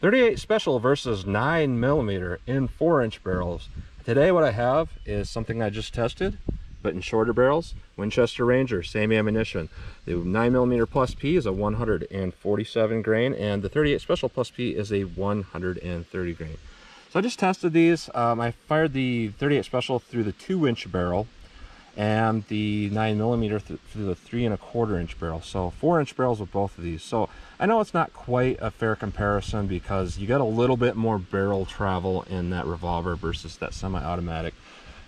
38 Special versus 9mm in 4-inch barrels. Today what I have is something I just tested, but in shorter barrels. Winchester Ranger, same ammunition. The 9mm+P is a 147 grain, and the 38 Special+P is a 130 grain. So I just tested these. I fired the 38 Special through the 2-inch barrel, and the 9mm through the 3¼ inch barrel. So 4-inch barrels with both of these. So I know it's not quite a fair comparison because you get a little bit more barrel travel in that Revolver versus that semi-automatic.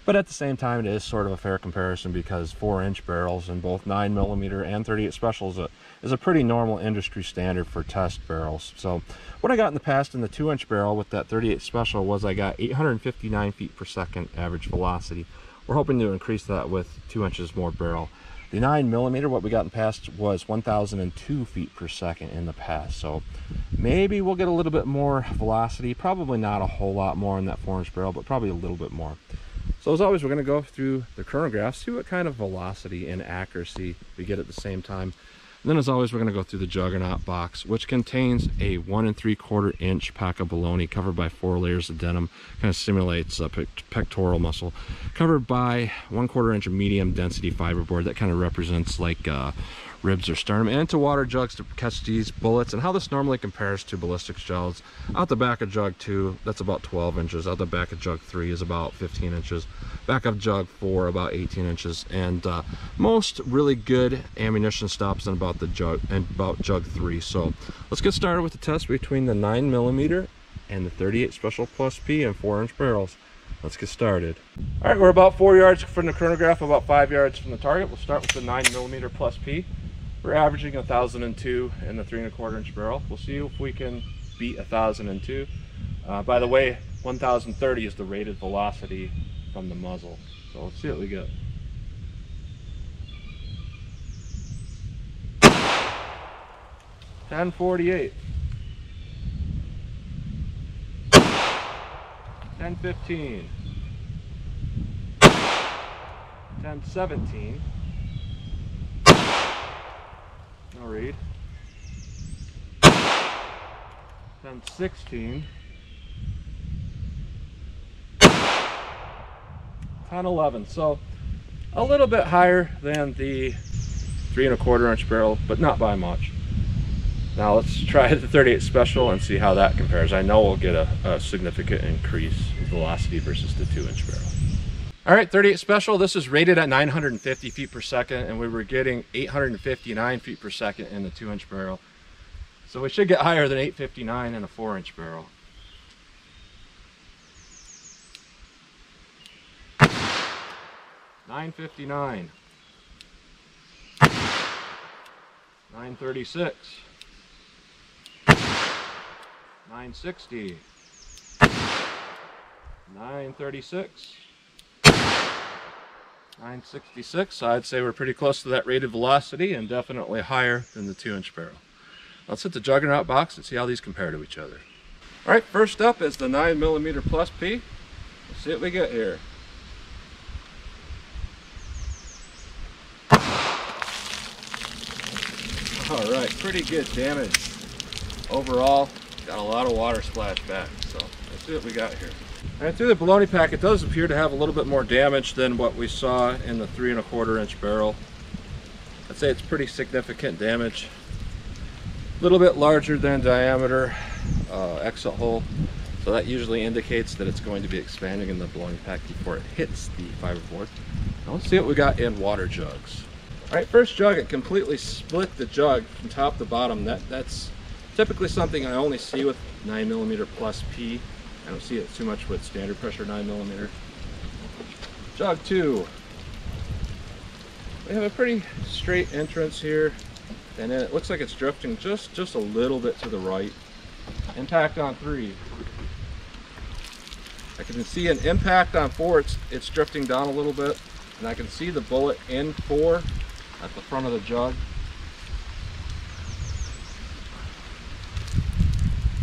But at the same time, it is sort of a fair comparison because 4-inch barrels in both 9mm and 38 Specials is a pretty normal industry standard for test barrels. So what I got in the past in the 2-inch barrel with that 38 Special was I got 859 feet per second average velocity. We're hoping to increase that with 2 inches more barrel. The 9mm, what we got in the past was 1,002 feet per second in the past. So maybe we'll get a little bit more velocity. Probably not a whole lot more in that 4-inch barrel, but probably a little bit more. So as always, we're going to go through the chronograph, see what kind of velocity and accuracy we get at the same time. And then as always, we're going to go through the Juggernaut box, which contains a 1 3/4 inch pack of bologna covered by 4 layers of denim. Kind of simulates a pectoral muscle. Covered by 1/4 inch of medium density fiberboard that kind of represents like ribs or sternum, and into water jugs to catch these bullets. And how this normally compares to ballistics gels: out the back of jug 2, that's about 12 inches. Out the back of jug 3 is about 15 inches. Back of jug 4, about 18 inches. And most really good ammunition stops in about jug 3. So let's get started with the test between the 9mm and the 38 Special+P in 4-inch barrels. Let's get started. All right, we're about 4 yards from the chronograph, about 5 yards from the target. We'll start with the 9mm+P. We're averaging 1,002 in the 3¼ inch barrel. We'll see if we can beat 1,002. By the way, 1,030 is the rated velocity from the muzzle. So let's see what we get. .1048. 1015. 1017. No read. 1016. 1011. So a little bit higher than the 3¼ inch barrel, but not by much. Now let's try the 38 Special and see how that compares. I know we'll get a significant increase in velocity versus the 2-inch barrel. All right, 38 Special, this is rated at 950 feet per second, and we were getting 859 feet per second in the 2-inch barrel. So we should get higher than 859 in a 4-inch barrel. .959. 936. 960. 936. 966. I'd say we're pretty close to that rated velocity and definitely higher than the 2-inch barrel. Let's hit the Juggernaut box and see how these compare to each other. All right, first up is the 9mm+P. Let's see what we get here. All right, pretty good damage overall. Got a lot of water splash back, so let's see what we got here. And through the bologna pack, it does appear to have a little bit more damage than what we saw in the 3¼ inch barrel. I'd say it's pretty significant damage. A little bit larger than diameter exit hole, so that usually indicates that it's going to be expanding in the bologna pack before it hits the fiberboard. Now let's see what we got in water jugs. All right, first jug, it completely split the jug from top to bottom. That's typically something I only see with 9mm+P. I don't see it too much with standard pressure 9mm. Jug 2. We have a pretty straight entrance here, and then it looks like it's drifting just a little bit to the right. Impact on 3. I can see an impact on 4. It's drifting down a little bit, and I can see the bullet in 4 at the front of the jug.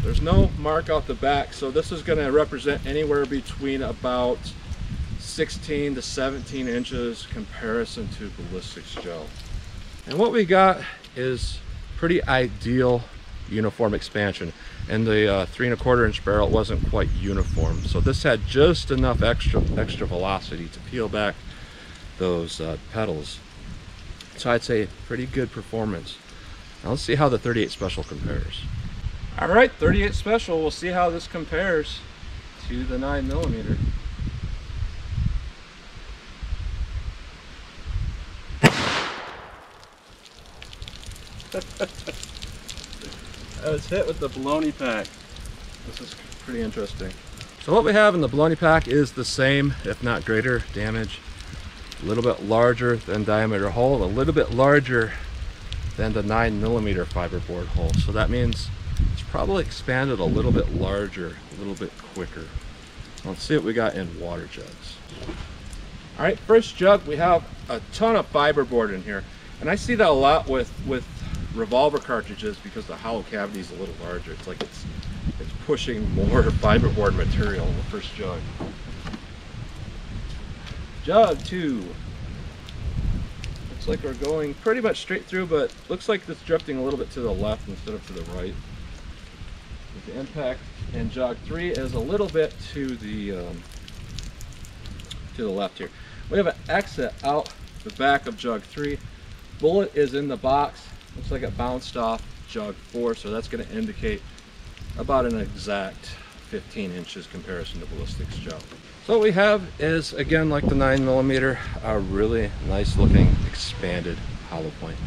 There's no mark out the back, so this is going to represent anywhere between about 16 to 17 inches comparison to ballistics gel. And what we got is pretty ideal uniform expansion. And the 3 1/4 inch barrel wasn't quite uniform, so this had just enough extra velocity to peel back those pedals. So I'd say pretty good performance. Now let's see how the 38 Special compares. All right, 38 Special, we'll see how this compares to the 9mm. I was hit with the baloney pack. This is pretty interesting. So what we have in the baloney pack is the same, if not greater, damage. A little bit larger than diameter hole, a little bit larger than the 9mm fiberboard hole. So that means it's probably expanded a little bit larger, a little bit quicker. Let's see what we got in water jugs. All right, first jug, we have a ton of fiberboard in here. And I see that a lot with Revolver cartridges because the hollow cavity is a little larger. It's like it's pushing more fiberboard material in the first jug. Jug 2. Looks like we're going pretty much straight through, but looks like it's drifting a little bit to the left instead of to the right. The impact in jug 3 is a little bit to the left here. We have an exit out the back of jug 3. Bullet is in the box. Looks like it bounced off jug 4, so that's going to indicate about an exact 15 inches comparison to ballistics gel. So what we have is, again, like the 9mm, a really nice looking expanded hollow point.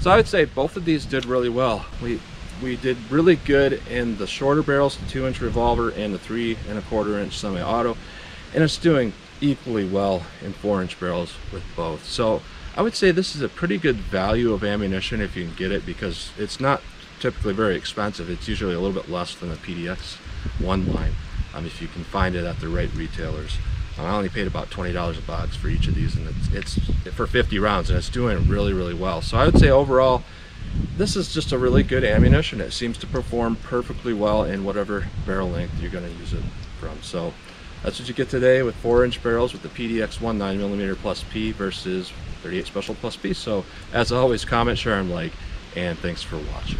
So I would say both of these did really well. We did really good in the shorter barrels, the 2-inch Revolver and the 3 1/4 inch semi-auto, and it's doing equally well in 4-inch barrels with both. So I would say this is a pretty good value of ammunition if you can get it, because it's not typically very expensive. It's usually a little bit less than the PDX-1 line if you can find it at the right retailers. I only paid about $20 a box for each of these, and it's for 50 rounds, and it's doing really, really well. So I would say overall, this is just a really good ammunition. It seems to perform perfectly well in whatever barrel length you're going to use it from. So that's what you get today with 4-inch barrels with the PDX-1 9mm+P versus 38 Special+P. So as always, comment, share, and like, and thanks for watching.